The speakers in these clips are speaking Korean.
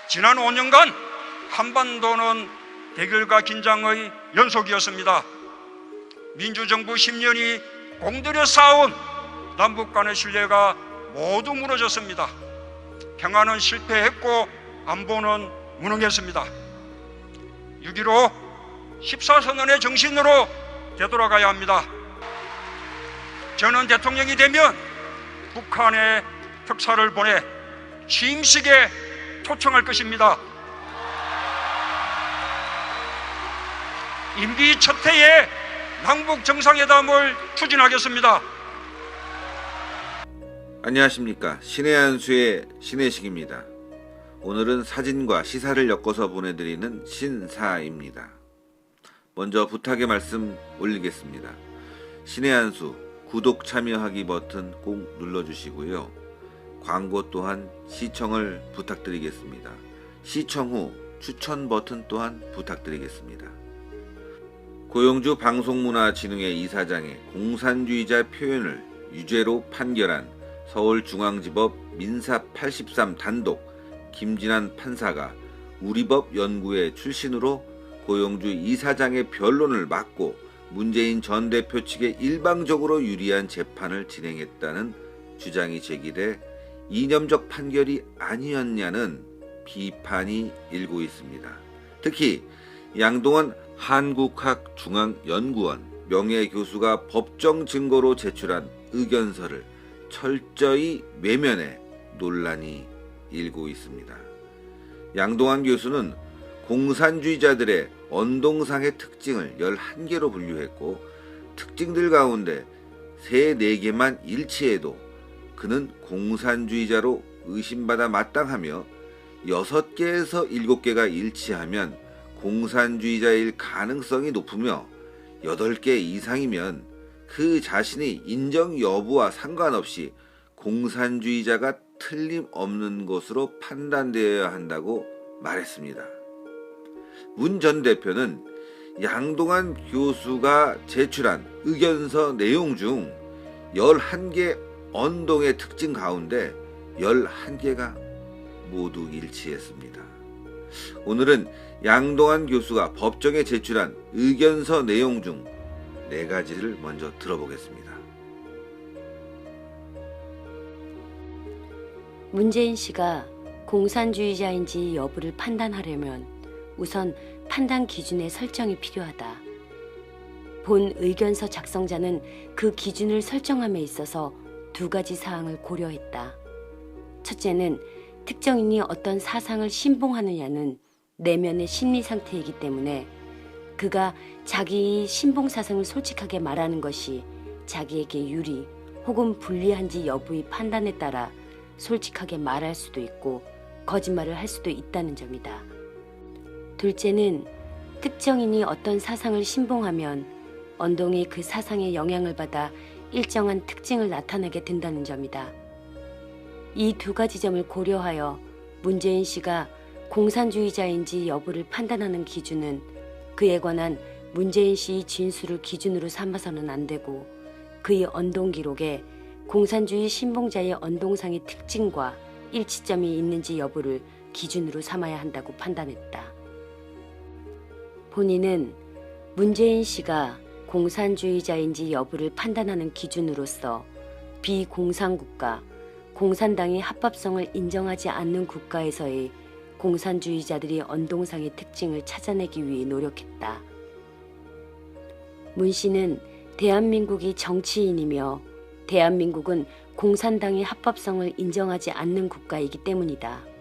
지난 5년간 한반도는 대결과 긴장의 연속이었습니다. 민주정부 10년이 공들여 쌓아온 남북 간의 신뢰가 모두 무너졌습니다. 평화는 실패했고 안보는 무능했습니다. 6.15 14선언의 정신으로 되돌아가야 합니다. 저는 대통령이 되면 북한에 특사를 보내 취임식에 초청할 것입니다. 임기 첫 해에 남북 정상회담을 추진하겠습니다. 안녕하십니까. 신의 한수의 신의식입니다. 오늘은 사진과 시사를 엮어서 보내드리는 신사입니다. 먼저 부탁의 말씀 올리겠습니다. 신의 한수 구독 참여하기 버튼 꼭 눌러주시고요. 광고 또한 시청을 부탁드리겠습니다. 시청 후 추천 버튼 또한 부탁드리겠습니다. 고용주 방송문화진흥회 이사장의 공산주의자 표현을 유죄로 판결한 서울중앙지법 민사 83 단독 김진환 판사가 우리법 연구회 출신으로 고용주 이사장의 변론을 막고 문재인 전 대표 측에 일방적으로 유리한 재판을 진행했다는 주장이 제기돼 이념적 판결이 아니었냐는 비판이 일고 있습니다. 특히 양동원 한국학중앙연구원 명예교수가 법정 증거로 제출한 의견서를 철저히 외면해 논란이 일고 있습니다. 양동환 교수는 공산주의자들의 언동상의 특징을 11개로 분류했고 특징들 가운데 3-4개만 일치해도 그는 공산주의자로 의심받아 마땅하며 6개에서 7개가 일치하면 공산주의자일 가능성이 높으며 8개 이상이면 그 자신이 인정 여부와 상관없이 공산주의자가 틀림없는 것으로 판단되어야 한다고 말했습니다. 문 전 대표는 양동환 교수가 제출한 의견서 내용 중 11개 언동의 특징 가운데 11개가 모두 일치했습니다. 오늘은 양동환 교수가 법정에 제출한 의견서 내용 중 4가지를 먼저 들어보겠습니다. 문재인 씨가 공산주의자인지 여부를 판단하려면 우선 판단 기준의 설정이 필요하다. 본 의견서 작성자는 그 기준을 설정함에 있어서 2가지 사항을 고려했다. 첫째는 특정인이 어떤 사상을 신봉하느냐는 내면의 심리 상태이기 때문에 그가 자기의 신봉 사상을 솔직하게 말하는 것이 자기에게 유리 혹은 불리한지 여부의 판단에 따라 솔직하게 말할 수도 있고 거짓말을 할 수도 있다는 점이다. 둘째는 특정인이 어떤 사상을 신봉하면 언동이 그 사상의 영향을 받아 일정한 특징을 나타내게 된다는 점이다. 이 2가지 점을 고려하여 문재인 씨가 공산주의자인지 여부를 판단하는 기준은 그에 관한 문재인 씨의 진술을 기준으로 삼아서는 안 되고 그의 언동 기록에 공산주의 신봉자의 언동상의 특징과 일치점이 있는지 여부를 기준으로 삼아야 한다고 판단했다. 본인은 문재인 씨가 공산주의자인지 여부를 판단하는 기준으로서 비공산국가, 공산당의 합법성을 인정하지 않는 국가에서의 공산주의자들이 언동상의 특징을 찾아내기 위해 노력했다. 문 씨는 대한민국이 정치인이며 대한민국은 공산당의 합법성을 인정하지 않는 국가이기 때문이다.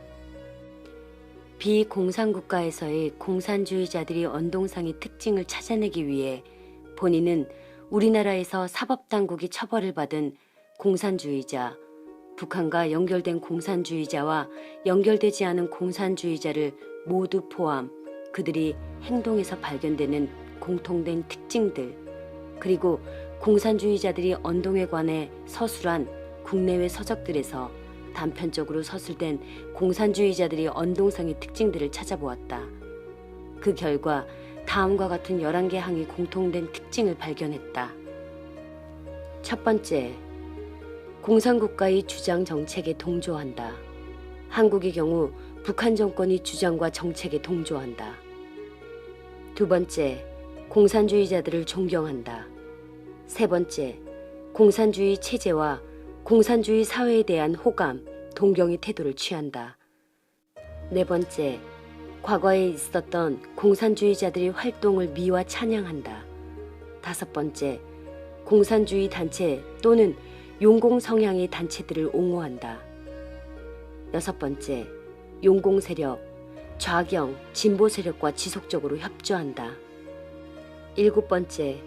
비공산국가에서의 공산주의자들이 언동상의 특징을 찾아내기 위해 본인은 우리나라에서 사법당국이 처벌을 받은 공산주의자, 북한과 연결된 공산주의자와 연결되지 않은 공산주의자를 모두 포함 그들이 행동에서 발견되는 공통된 특징들, 그리고 공산주의자들이 언동에 관해 서술한 국내외 서적들에서 단편적으로 서술된 공산주의자들이 언동상의 특징들을 찾아보았다. 그 결과 다음과 같은 11개 항의 공통된 특징을 발견했다. 첫 번째, 공산국가의 주장 정책에 동조한다. 한국의 경우 북한 정권의 주장과 정책에 동조한다. 두 번째, 공산주의자들을 존경한다. 세 번째, 공산주의 체제와 공산주의 사회에 대한 호감, 동경의 태도를 취한다. 네 번째, 과거에 있었던 공산주의자들의 활동을 미화 찬양한다. 다섯 번째, 공산주의 단체 또는 용공 성향의 단체들을 옹호한다. 여섯 번째, 용공 세력, 좌경, 진보 세력과 지속적으로 협조한다. 일곱 번째,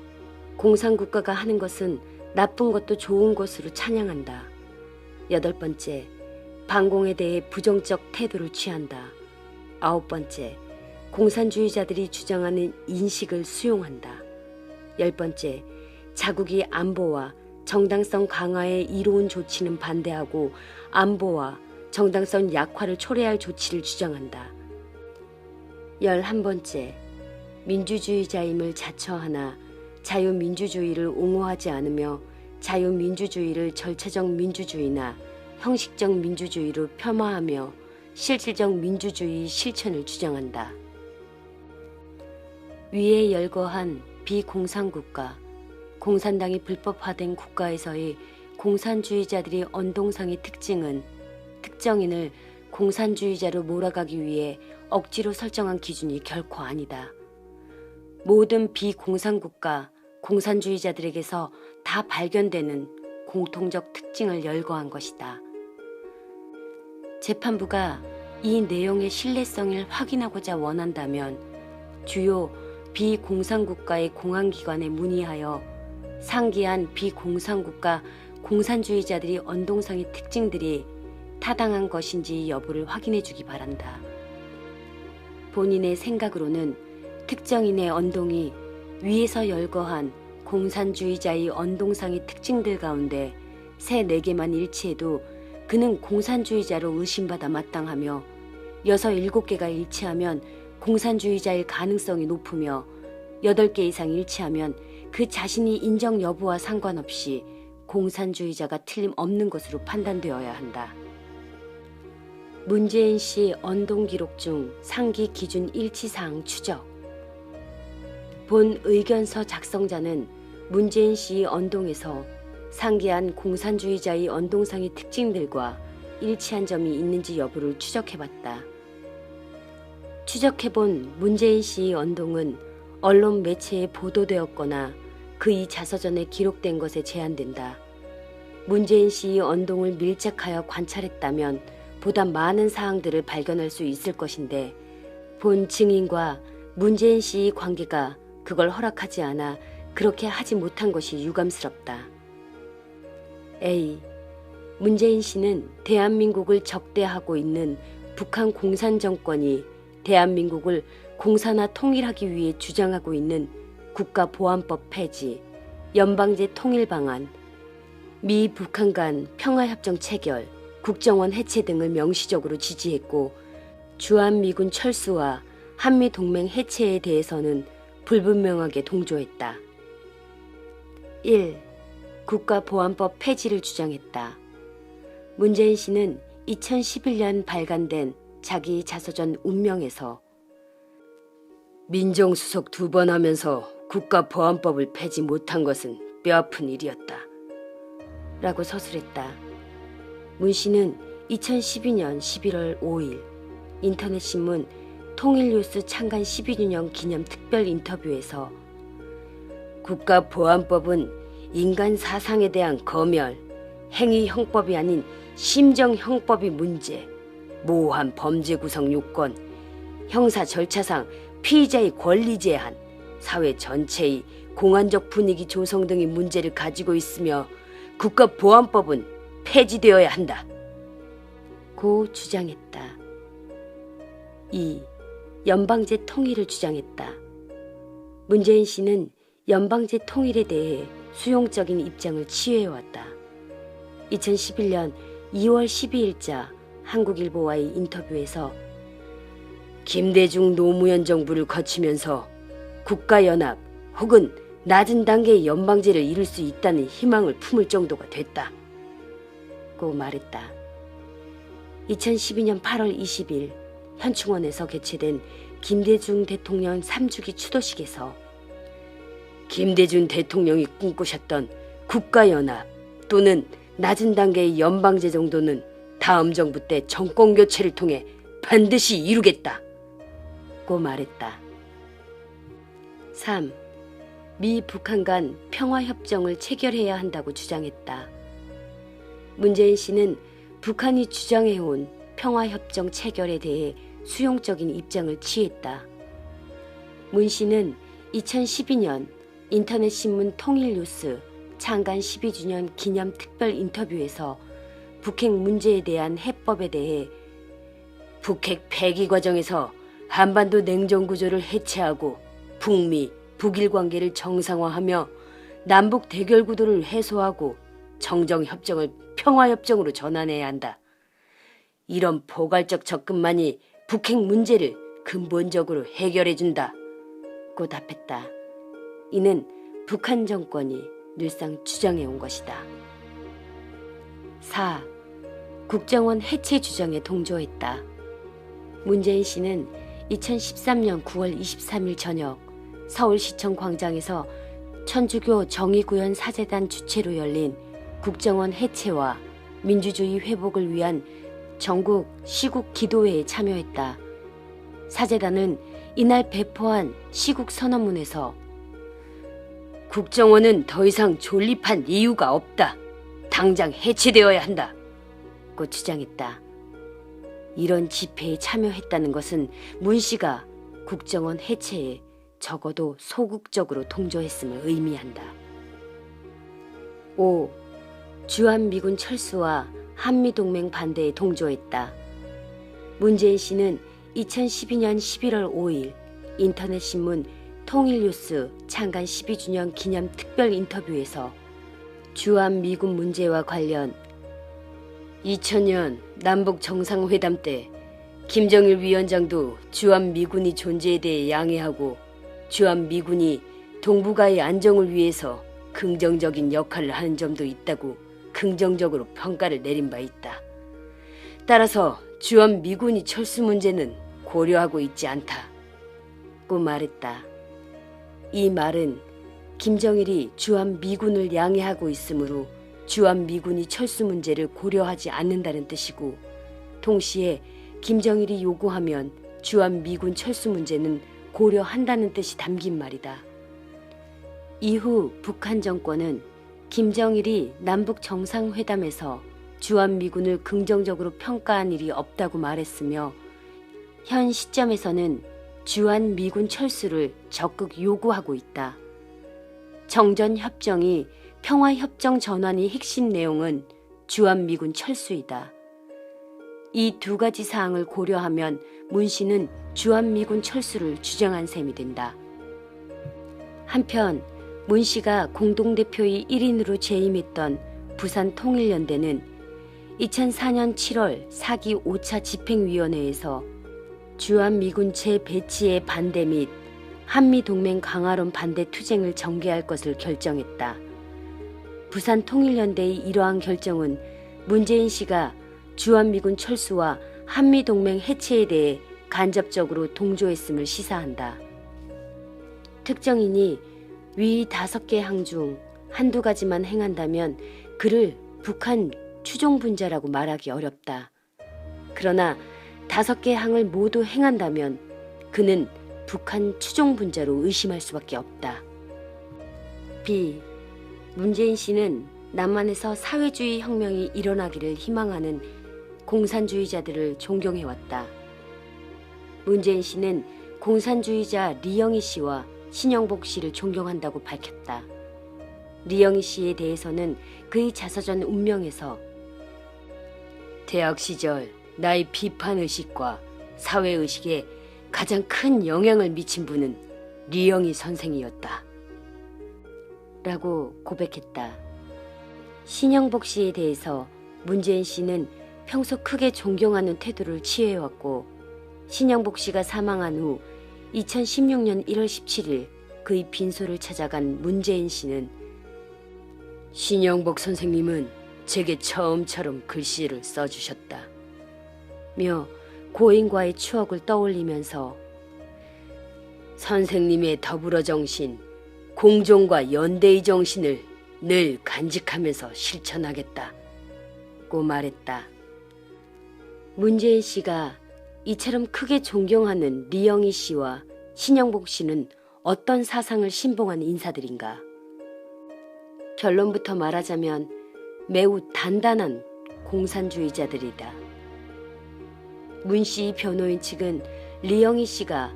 공산국가가 하는 것은 나쁜 것도 좋은 것으로 찬양한다. 여덟 번째, 반공에 대해 부정적 태도를 취한다. 아홉 번째, 공산주의자들이 주장하는 인식을 수용한다. 열 번째, 자국이 안보와 정당성 강화에 이로운 조치는 반대하고 안보와 정당성 약화를 초래할 조치를 주장한다. 11번째, 민주주의자임을 자처하나 자유민주주의를 옹호하지 않으며 자유민주주의를 절차적 민주주의나 형식적 민주주의로 폄하하며 실질적 민주주의 실천을 주장한다. 위에 열거한 비공산국가, 공산당이 불법화된 국가에서의 공산주의자들이 언동상의 특징은 특정인을 공산주의자로 몰아가기 위해 억지로 설정한 기준이 결코 아니다. 모든 비공산국가, 공산주의자들에게서 다 발견되는 공통적 특징을 열거한 것이다. 재판부가 이 내용의 신뢰성을 확인하고자 원한다면 주요 비공산국가의 공안기관에 문의하여 상기한 비공산국가 공산주의자들이 언동상의 특징들이 타당한 것인지 여부를 확인해 주기 바란다. 본인의 생각으로는 특정인의 언동이 위에서 열거한 공산주의자의 언동상의 특징들 가운데 3, 4개만 일치해도 그는 공산주의자로 의심받아 마땅하며 6, 7개가 일치하면 공산주의자일 가능성이 높으며 8개 이상 일치하면 그 자신이 인정 여부와 상관없이 공산주의자가 틀림없는 것으로 판단되어야 한다. 문재인 씨 언동 기록 중 상기 기준 일치사항 추적. 본 의견서 작성자는 문재인 씨의 언동에서 상기한 공산주의자의 언동상의 특징들과 일치한 점이 있는지 여부를 추적해봤다. 추적해본 문재인 씨의 언동은 언론 매체에 보도되었거나 그의 자서전에 기록된 것에 제한된다. 문재인 씨의 언동을 밀착하여 관찰했다면 보다 많은 사항들을 발견할 수 있을 것인데 본 증인과 문재인 씨의 관계가 그걸 허락하지 않아 그렇게 하지 못한 것이 유감스럽다. A. 문재인 씨는 대한민국을 적대하고 있는 북한 공산정권이 대한민국을 공산화 통일하기 위해 주장하고 있는 국가보안법 폐지, 연방제 통일 방안, 미 북한 간 평화협정 체결, 국정원 해체 등을 명시적으로 지지했고 주한미군 철수와 한미동맹 해체에 대해서는 불분명하게 동조했다. 1. 국가보안법 폐지를 주장했다. 문재인 씨는 2011년 발간된 자기 자서전 운명에서 민정수석 2번 하면서 국가보안법을 폐지 못한 것은 뼈아픈 일이었다. 라고 서술했다. 문 씨는 2012년 11월 5일 인터넷신문 통일뉴스 창간 12주년 기념 특별 인터뷰에서 국가보안법은 인간 사상에 대한 검열, 행위형법이 아닌 심정형법이 문제, 모호한 범죄 구성 요건, 형사 절차상 피의자의 권리 제한, 사회 전체의 공안적 분위기 조성 등의 문제를 가지고 있으며 국가보안법은 폐지되어야 한다. 고 주장했다. 2. 연방제 통일을 주장했다. 문재인 씨는 연방제 통일에 대해 수용적인 입장을 취해왔다. 2011년 2월 12일자 한국일보와의 인터뷰에서 김대중 노무현 정부를 거치면서 국가연합 혹은 낮은 단계의 연방제를 이룰 수 있다는 희망을 품을 정도가 됐다. 고 말했다. 2012년 8월 20일 현충원에서 개최된 김대중 대통령 3주기 추도식에서 김대중 대통령이 꿈꾸셨던 국가연합 또는 낮은 단계의 연방제 정도는 다음 정부 때 정권교체를 통해 반드시 이루겠다 고 말했다. 3. 미 북한 간 평화협정을 체결해야 한다고 주장했다. 문재인 씨는 북한이 주장해온 평화협정 체결에 대해 수용적인 입장을 취했다. 문 씨는 2012년 인터넷신문 통일뉴스 창간 12주년 기념 특별 인터뷰에서 북핵 문제에 대한 해법에 대해 북핵 폐기 과정에서 한반도 냉전구조를 해체하고 북미, 북일 관계를 정상화하며 남북 대결 구도를 해소하고 정정협정을 평화협정으로 전환해야 한다. 이런 포괄적 접근만이 북핵 문제를 근본적으로 해결해준다 고 답했다. 이는 북한 정권이 늘상 주장해온 것이다. 4. 국정원 해체 주장에 동조했다. 문재인 씨는 2013년 9월 23일 저녁 서울시청 광장에서 천주교 정의구현 사재단 주최로 열린 국정원 해체와 민주주의 회복을 위한 전국 시국 기도회에 참여했다. 사재단은 이날 배포한 시국 선언문에서 국정원은 더 이상 존립한 이유가 없다. 당장 해체되어야 한다 고 주장했다. 이런 집회에 참여했다는 것은 문 씨가 국정원 해체에 적어도 소극적으로 동조했음을 의미한다. 5. 주한미군 철수와 한미동맹 반대에 동조했다. 문재인 씨는 2012년 11월 5일 인터넷신문 통일뉴스 창간 12주년 기념 특별 인터뷰에서 주한미군 문제와 관련 2000년 남북 정상회담 때 김정일 위원장도 주한미군이 존재에 대해 양해하고 주한미군이 동북아의 안정을 위해서 긍정적인 역할을 하는 점도 있다고 긍정적으로 평가를 내린 바 있다. 따라서 주한미군이 철수 문제는 고려하고 있지 않다고 말했다. 이 말은 김정일이 주한미군을 양해하고 있으므로 주한미군이 철수 문제를 고려하지 않는다는 뜻이고, 동시에 김정일이 요구하면 주한미군 철수 문제는 고려한다는 뜻이 담긴 말이다. 이후 북한 정권은 김정일이 남북 정상회담에서 주한미군을 긍정적으로 평가한 일이 없다고 말했으며, 현 시점에서는 주한미군 철수를 적극 요구하고 있다. 정전협정이 평화협정 전환의 핵심 내용은 주한미군 철수이다. 이 두 가지 사항을 고려하면 문 씨는 주한미군 철수를 주장한 셈이 된다. 한편 문 씨가 공동대표의 1인으로 재임했던 부산통일연대는 2004년 7월 4기 5차 집행위원회에서 주한미군 재배치에 반대 및 한미동맹 강화론 반대 투쟁을 전개할 것을 결정했다. 부산통일연대의 이러한 결정은 문재인 씨가 주한미군 철수와 한미동맹 해체에 대해 간접적으로 동조했음을 시사한다. 특정인이 위 5개 항 중 한두 가지만 행한다면 그를 북한 추종분자라고 말하기 어렵다. 그러나 5개 항을 모두 행한다면 그는 북한 추종분자로 의심할 수밖에 없다. B. 문재인 씨는 남한에서 사회주의 혁명이 일어나기를 희망하는 공산주의자들을 존경해왔다. 문재인 씨는 공산주의자 리영희 씨와 신영복 씨를 존경한다고 밝혔다. 리영희 씨에 대해서는 그의 자서전 운명에서 대학 시절 나의 비판의식과 사회의식에 가장 큰 영향을 미친 분은 리영희 선생이었다 라고 고백했다. 신영복 씨에 대해서 문재인 씨는 평소 크게 존경하는 태도를 취해왔고, 신영복 씨가 사망한 후 2016년 1월 17일 그의 빈소를 찾아간 문재인 씨는 신영복 선생님은 제게 처음처럼 글씨를 써주셨다 며 고인과의 추억을 떠올리면서 선생님의 더불어 정신, 공존과 연대의 정신을 늘 간직하면서 실천하겠다고 말했다. 문재인 씨가 이처럼 크게 존경하는 리영희 씨와 신영복 씨는 어떤 사상을 신봉한 인사들인가? 결론부터 말하자면 매우 단단한 공산주의자들이다. 문 씨 변호인 측은 리영희 씨가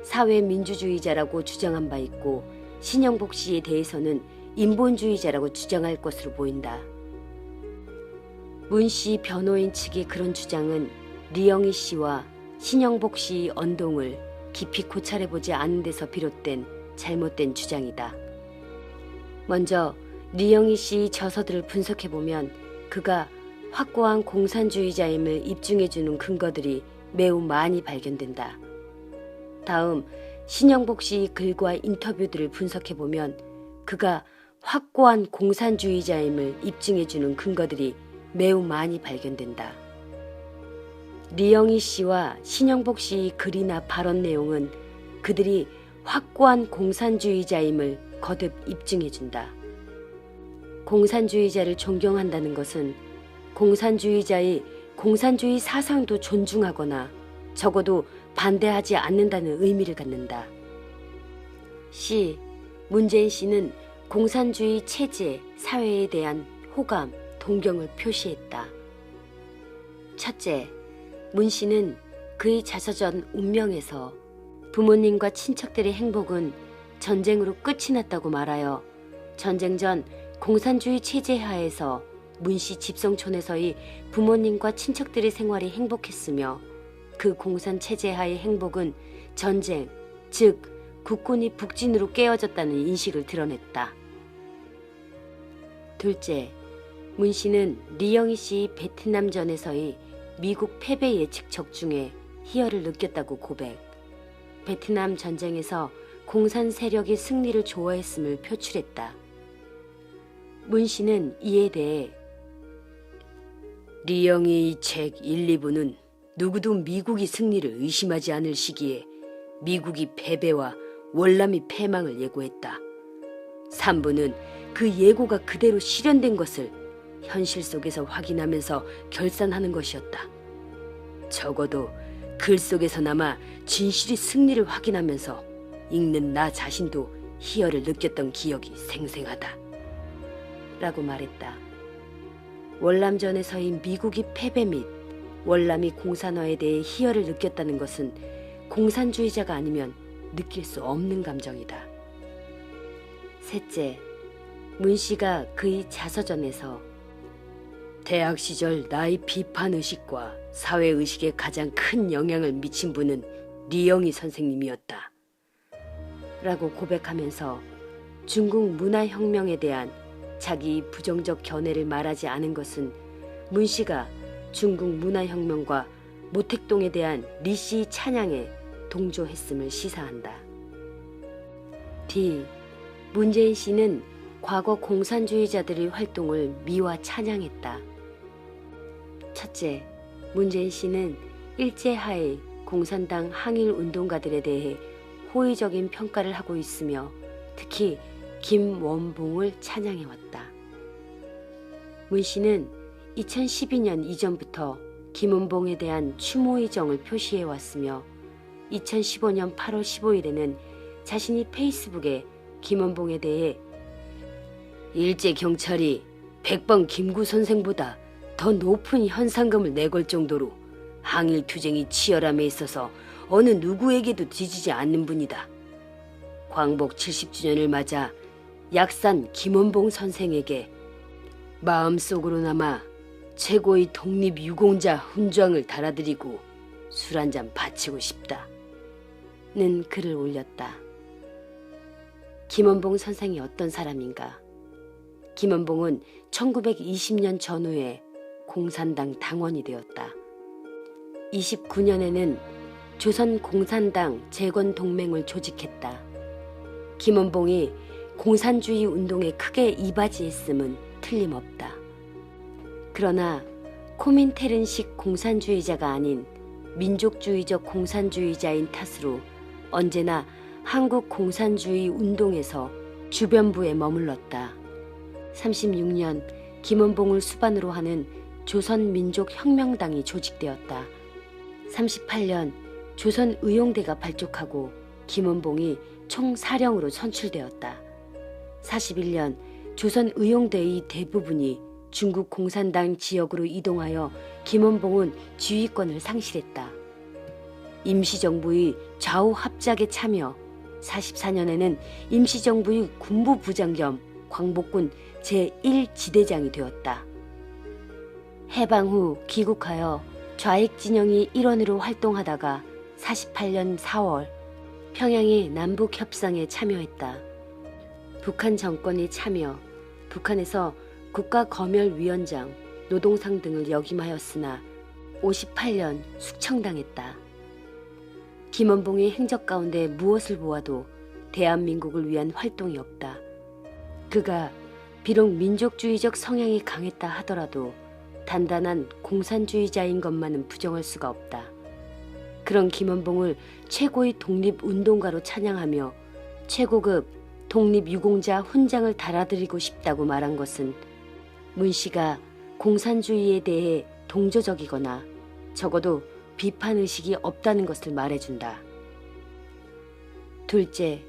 사회민주주의자라고 주장한 바 있고 신영복 씨에 대해서는 인본주의자라고 주장할 것으로 보인다. 문 씨 변호인 측의 그런 주장은 리영희 씨와 신영복 씨의 언동을 깊이 고찰해보지 않은 데서 비롯된 잘못된 주장이다. 먼저 리영희 씨의 저서들을 분석해보면 그가 확고한 공산주의자임을 입증해주는 근거들이 매우 많이 발견된다. 다음 신영복 씨의 글과 인터뷰들을 분석해보면 그가 확고한 공산주의자임을 입증해주는 근거들이 매우 많이 발견된다. 리영희 씨와 신영복 씨의 글이나 발언 내용은 그들이 확고한 공산주의자임을 거듭 입증해준다. 공산주의자를 존경한다는 것은 공산주의자의 공산주의 사상도 존중하거나 적어도 반대하지 않는다는 의미를 갖는다. 문재인 씨는 공산주의 체제, 사회에 대한 호감, 동경을 표시했다. 첫째, 문 씨는 그의 자서전 운명에서 부모님과 친척들의 행복은 전쟁으로 끝이 났다고 말하여 전쟁 전 공산주의 체제 하에서 문 씨 집성촌에서의 부모님과 친척들의 생활이 행복했으며 그 공산 체제 하의 행복은 전쟁, 즉 국군이 북진으로 깨어졌다는 인식을 드러냈다. 둘째, 문 씨는 리영희 씨 베트남전에서의 미국 패배 예측 적중에 희열을 느꼈다고 고백, 베트남 전쟁에서 공산 세력이 승리를 좋아했음을 표출했다. 문 씨는 이에 대해 리영희의 책 1, 2부는 누구도 미국이 승리를 의심하지 않을 시기에 미국이 패배와 월남이 패망을 예고했다. 3부는 그 예고가 그대로 실현된 것을 현실 속에서 확인하면서 결산하는 것이었다. 적어도 글 속에서나마 진실이 승리를 확인하면서 읽는 나 자신도 희열을 느꼈던 기억이 생생하다. 라고 말했다. 월남전에서의 미국이 패배 및 월남이 공산화에 대해 희열을 느꼈다는 것은 공산주의자가 아니면 느낄 수 없는 감정이다. 셋째, 문 씨가 그의 자서전에서 대학 시절 나의 비판의식과 사회의식에 가장 큰 영향을 미친 분은 리영희 선생님이었다. 라고 고백하면서 중국 문화혁명에 대한 자기 부정적 견해를 말하지 않은 것은 문 씨가 중국 문화혁명과 모택동에 대한 리 씨의 찬양에 동조했음을 시사한다. 문재인 씨는 과거 공산주의자들의 활동을 미화 찬양했다. 첫째, 문재인 씨는 일제하에 공산당 항일 운동가들에 대해 호의적인 평가를 하고 있으며 특히 김원봉을 찬양해왔다. 문 씨는 2012년 이전부터 김원봉에 대한 추모의 정을 표시해왔으며 2015년 8월 15일에는 자신이 페이스북에 김원봉에 대해 일제 경찰이 백번 김구 선생보다 더 높은 현상금을 내걸 정도로 항일 투쟁이 치열함에 있어서 어느 누구에게도 뒤지지 않는 분이다. 광복 70주년을 맞아 약산 김원봉 선생에게 마음속으로나마 최고의 독립유공자 훈장을 달아드리고 술 한잔 바치고 싶다. 는 글을 올렸다. 김원봉 선생이 어떤 사람인가? 김원봉은 1920년 전후에 공산당 당원이 되었다. 29년에는 조선공산당 재건동맹을 조직했다. 김원봉이 공산주의 운동에 크게 이바지했음은 틀림없다. 그러나 코민테른식 공산주의자가 아닌 민족주의적 공산주의자인 탓으로 언제나 한국 공산주의 운동에서 주변부에 머물렀다. 36년 김원봉을 수반으로 하는 조선민족혁명당이 조직되었다. 38년 조선의용대가 발족하고 김원봉이 총사령으로 선출되었다. 41년 조선의용대의 대부분이 중국 공산당 지역으로 이동하여 김원봉은 지휘권을 상실했다. 임시정부의 좌우 합작에 참여, 44년에는 임시정부의 군부부장 겸 광복군 제1지대장이 되었다. 해방 후 귀국하여 좌익진영이 일원으로 활동하다가 48년 4월 평양의 남북협상에 참여했다. 북한 정권에 참여, 북한에서 국가검열위원장, 노동상 등을 역임하였으나 58년 숙청당했다. 김원봉의 행적 가운데 무엇을 보아도 대한민국을 위한 활동이 없다. 그가 비록 민족주의적 성향이 강했다 하더라도 단단한 공산주의자인 것만은 부정할 수가 없다. 그런 김원봉을 최고의 독립운동가로 찬양하며 최고급 독립유공자 훈장을 달아드리고 싶다고 말한 것은 문 씨가 공산주의에 대해 동조적이거나 적어도 비판의식이 없다는 것을 말해준다. 둘째,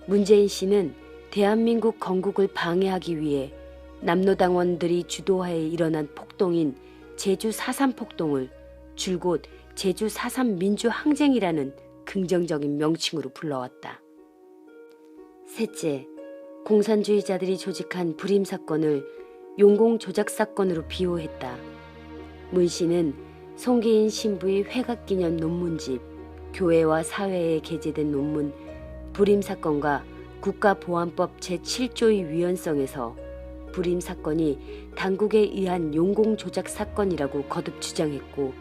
문재인 씨는 대한민국 건국을 방해하기 위해 남로당원들이 주도하에 일어난 폭동인 제주 4.3 폭동을 줄곧 제주 4.3 민주항쟁이라는 긍정적인 명칭으로 불러왔다. 셋째, 공산주의자들이 조직한 불임사건을 용공조작사건으로 비호했다. 문 씨는 송기인 신부의 회각기념 논문집, 교회와 사회에 게재된 논문, 불임사건과 국가보안법 제7조의 위헌성에서 불임사건이 당국에 의한 용공조작사건이라고 거듭 주장했고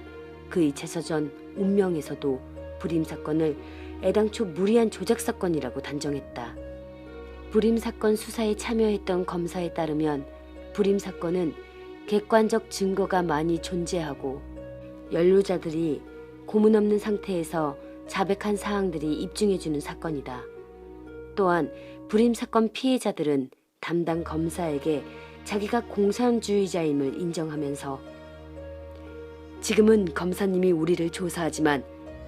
그 2차 서전 운명에서도 불임사건을 애당초 무리한 조작사건이라고 단정했다. 불임사건 수사에 참여했던 검사에 따르면 불임사건은 객관적 증거가 많이 존재하고 연루자들이 고문 없는 상태에서 자백한 사항들이 입증해주는 사건이다. 또한 불임사건 피해자들은 담당 검사에게 자기가 공산주의자임을 인정하면서 지금은 검사님이 우리를 조사하지만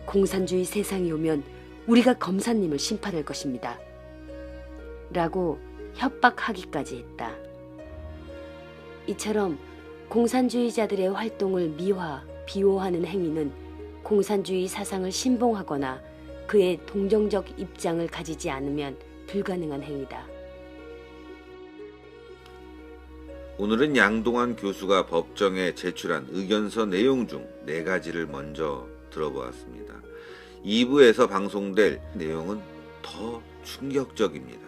공산주의 세상이 오면 우리가 검사님을 심판할 것입니다. 라고 협박하기까지 했다. 이처럼 공산주의자들의 활동을 미화, 비호하는 행위는 공산주의 사상을 신봉하거나 그의 동정적 입장을 가지지 않으면 불가능한 행위다. 오늘은 양동환 교수가 법정에 제출한 의견서 내용 중 4가지를 먼저 들어보았습니다. 2부에서 방송될 내용은 더 충격적입니다.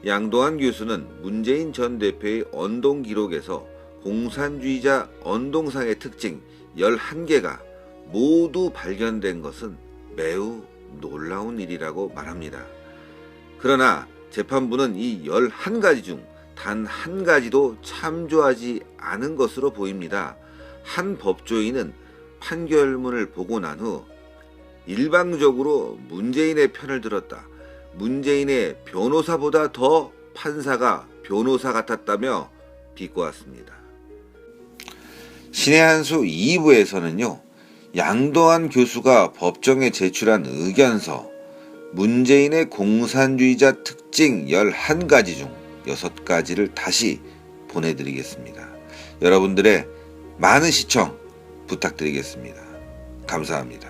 양동환 교수는 문재인 전 대표의 언동 기록에서 공산주의자 언동상의 특징 11개가 모두 발견된 것은 매우 놀라운 일이라고 말합니다. 그러나 재판부는 이 11가지 중 단 한 가지도 참조하지 않은 것으로 보입니다. 한 법조인은 판결문을 보고 난 후 일방적으로 문재인의 편을 들었다. 문재인의 변호사보다 더 판사가 변호사 같았다며 비꼬았습니다. 신의 한 수 2부에서는요. 양동환 교수가 법정에 제출한 의견서 문재인의 공산주의자 특징 11가지 중 6가지를 다시 보내드리겠습니다. 여러분들의 많은 시청 부탁드리겠습니다. 감사합니다.